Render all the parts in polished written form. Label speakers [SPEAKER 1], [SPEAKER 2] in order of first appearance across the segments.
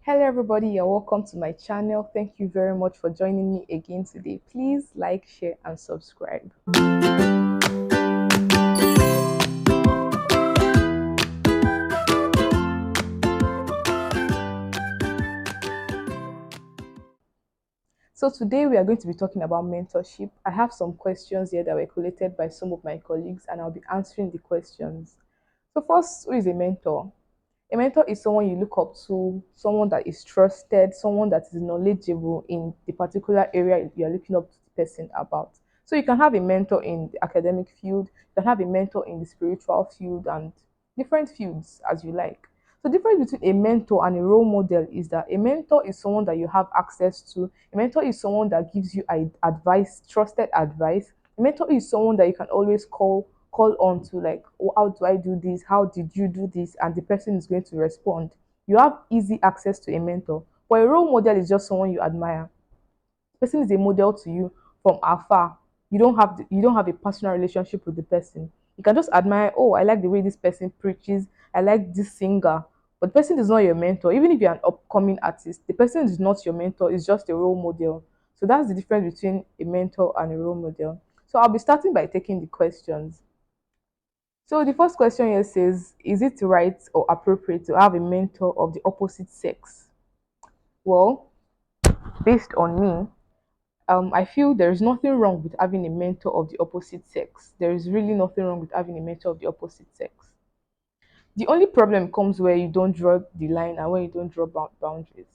[SPEAKER 1] Hello everybody, you're welcome to my channel. Thank you very much for joining me again today. Please like, share and subscribe. So today we are going to be talking about mentorship. I have some questions here that were collated by some of my colleagues and I'll be answering the questions. So first, who is a mentor? A mentor is someone you look up to, someone that is trusted, someone that is knowledgeable in the particular area you're looking up to the person about. So you can have a mentor in the academic field, you can have a mentor in the spiritual field, and different fields as you like. So the difference between a mentor and a role model is that a mentor is someone that you have access to. A mentor is someone that gives you advice, trusted advice. A mentor is someone that you can always call on to, like, oh, how do I do this, how did you do this, and the person is going to respond. You have easy access to a mentor, but a role model is just someone you admire. The person is a model to you from afar. You don't have a personal relationship with the person. You can just admire, oh, I like the way this person preaches, I like this singer, but the person is not your mentor. Even if you're an upcoming artist, the person is not your mentor, it's just a role model. So that's the difference between a mentor and a role model. So I'll be starting by taking the questions. So the first question here says, is it right or appropriate to have a mentor of the opposite sex? Well, based on me, I feel there is nothing wrong with having a mentor of the opposite sex. There is really nothing wrong with having a mentor of the opposite sex. The only problem comes where you don't draw the line and when you don't draw boundaries.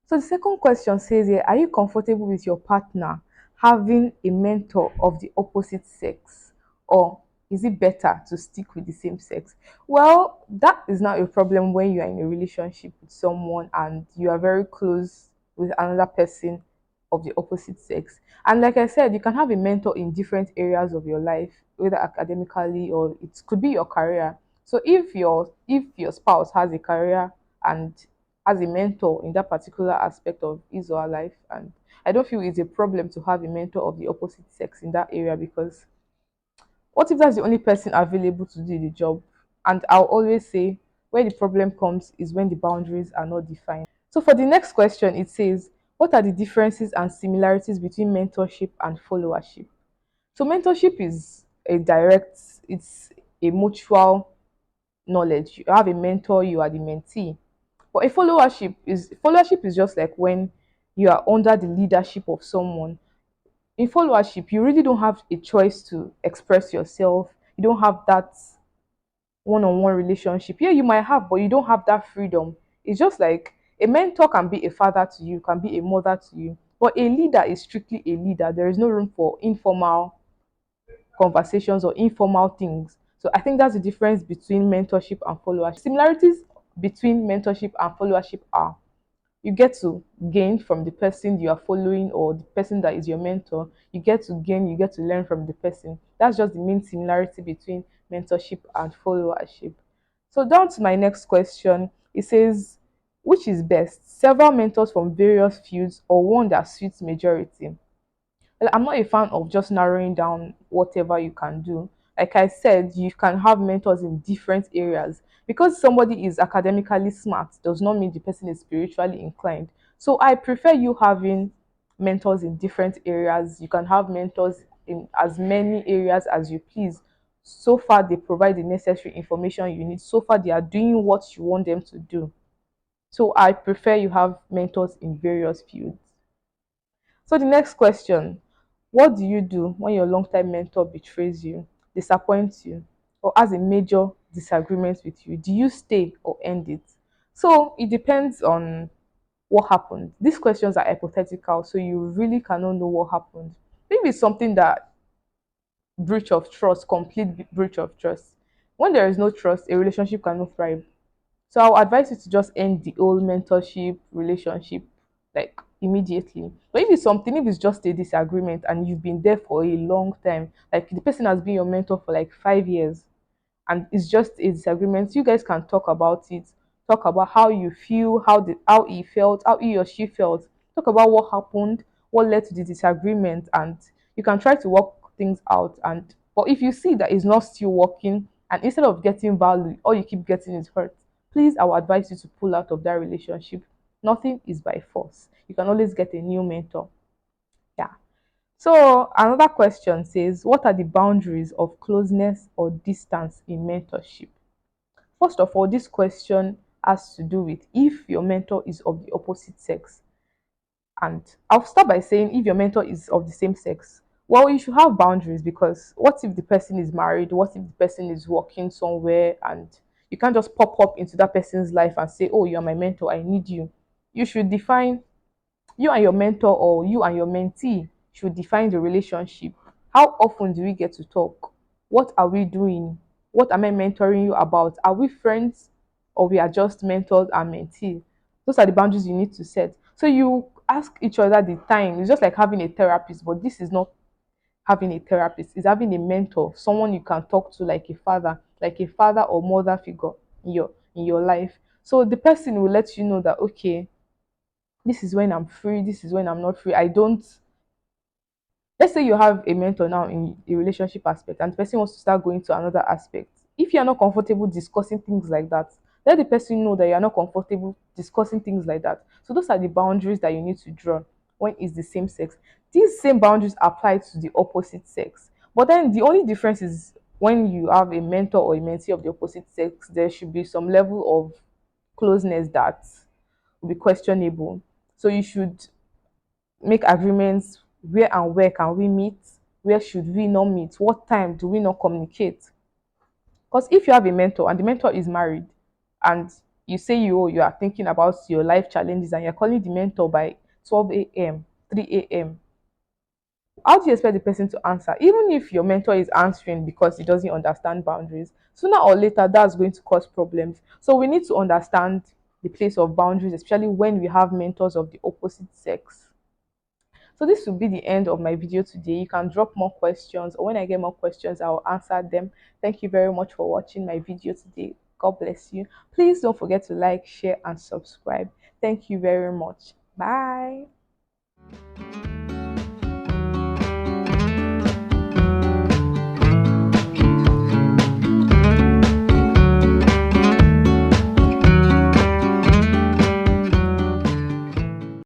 [SPEAKER 1] So the second question says here, are you comfortable with your partner having a mentor of the opposite sex? Or is it better to stick with the same sex? Well, that is not a problem when you are in a relationship with someone and you are very close with another person of the opposite sex. And like I said, you can have a mentor in different areas of your life, whether academically or it could be your career. So if your spouse has a career and as a mentor in that particular aspect of his or her life. And I don't feel it's a problem to have a mentor of the opposite sex in that area, because what if that's the only person available to do the job? And I'll always say where the problem comes is when the boundaries are not defined. So for the next question, it says, what are the differences and similarities between mentorship and followership? So mentorship is it's a mutual knowledge. You have a mentor, you are the mentee. But a followership is just like when you are under the leadership of someone. In followership, you really don't have a choice to express yourself. You don't have that one-on-one relationship. Yeah, you might have, but you don't have that freedom. It's just like a mentor can be a father to you, can be a mother to you. But a leader is strictly a leader. There is no room for informal conversations or informal things. So I think that's the difference between mentorship and followership. Similarities between mentorship and followership are, you get to gain from the person you are following or the person that is your mentor. You get to gain, you get to learn from the person. That's just the main similarity between mentorship and followership. So down to my next question, it says, which is best, several mentors from various fields or one that suits majority? Well, I'm not a fan of just narrowing down whatever you can do. Like I said, you can have mentors in different areas. Because somebody is academically smart does not mean the person is spiritually inclined. So I prefer you having mentors in different areas. You can have mentors in as many areas as you please. So far, they provide the necessary information you need. So far, they are doing what you want them to do. So I prefer you have mentors in various fields. So the next question, what do you do when your longtime mentor betrays you, disappoints you, or has a major disagreement with you? Do you stay or end it? So it depends on what happened. These questions are hypothetical, so you really cannot know what happened. Maybe it's something that breach of trust, complete breach of trust. When there is no trust, a relationship cannot thrive. So I'll advise you to just end the old mentorship relationship like immediately. But if it's just a disagreement and you've been there for a long time, like the person has been your mentor for like 5 years and it's just a disagreement, you guys can talk about it, talk about how you feel, how he felt, how he or she felt, talk about what happened, what led to the disagreement, and you can try to work things out. But if you see that it's not still working, and instead of getting value, all you keep getting is hurt, please, I will advise you to pull out of that relationship. Nothing is by force. You can always get a new mentor. Yeah. So another question says, what are the boundaries of closeness or distance in mentorship? First of all, this question has to do with if your mentor is of the opposite sex. And I'll start by saying, if your mentor is of the same sex, well, you should have boundaries, because what if the person is married? What if the person is working somewhere, and you can't just pop up into that person's life and say, oh, you're my mentor, I need you. You should define, you and your mentor or you and your mentee should define the relationship. How often do we get to talk? What are we doing? What am I mentoring you about? Are we friends, or we are just mentors and mentee? Those are the boundaries you need to set. So you ask each other the time. It's just like having a therapist, but this is not having a therapist. It's having a mentor, someone you can talk to, like a father or mother figure in your life. So the person will let you know that, okay, this is when I'm free, this is when I'm not free. I don't, let's say you have a mentor now in a relationship aspect, and the person wants to start going to another aspect. If you're not comfortable discussing things like that, let the person know that you're not comfortable discussing things like that. So those are the boundaries that you need to draw when it's the same sex. These same boundaries apply to the opposite sex. But then the only difference is, when you have a mentor or a mentee of the opposite sex, there should be some level of closeness that will be questionable. So you should make agreements, where can we meet, where should we not meet, what time do we not communicate. Because if you have a mentor and the mentor is married, and you say you are thinking about your life challenges, and you're calling the mentor by 12 a.m., 3 a.m., how do you expect the person to answer? Even if your mentor is answering because he doesn't understand boundaries, sooner or later that's going to cause problems. So we need to understand the place of boundaries, especially when we have mentors of the opposite sex. So this will be the end of my video today. You can drop more questions, or when I get more questions, I will answer them. Thank you very much for watching my video today. God bless you. Please don't forget to like, share, and subscribe. Thank you very much. Bye.